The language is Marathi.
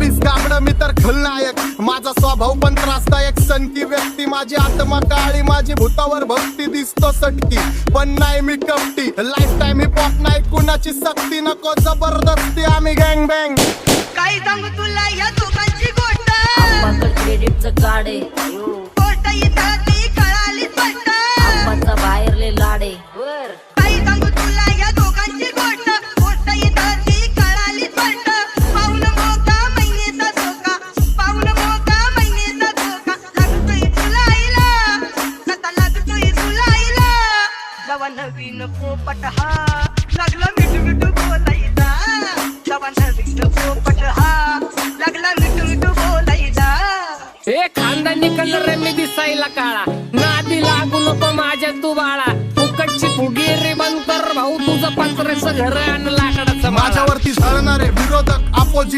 पोलीस गाबड मी तर खलनायक, माझा स्वभाव पण त्रासदायक. सनकी व्यक्ती माझी आत्मा काळी, माझी भूतावर भक्ती दिसतो सटकी, पण नाही मी कपटी. लाईफ टाइम हिप हॉप नाही कुणाची सक्ती, नको जबरदस्ती आम्ही गँग बँग. काय सांगू तुला या दोघांची गोष्ट, आंबाचं क्रेडिटचं काढे गोष्ट इथं ती कळाली स्पष्ट. आंबाचा बाहेरले लाडे वर. काय सांगू तुला या दोघांची गोष्ट, गोष्ट इथं ती कळाली स्पष्ट. पाऊन मोका महिनेचा धोका, पाऊन मोका महिनेचा धोका. लागतोय तुला आईला, आता लागतोय तुला आईला. जवा नवीन पोपट हा लागला मिठू मिठू बोलायचा, जवा नवीन पोपट हा लागला मिठू मिठू बोलायचा. ए खानदानी कलर मी दिसायला काळा, नादी लागू नको माझ्या तू बाळा. फुकटची फुगीरी बंद कर भाऊ, तुझं पत्र्याचं घर आणि लाकडाचं माळा. माझ्यावरती झळणारे विरोधक अपोजिट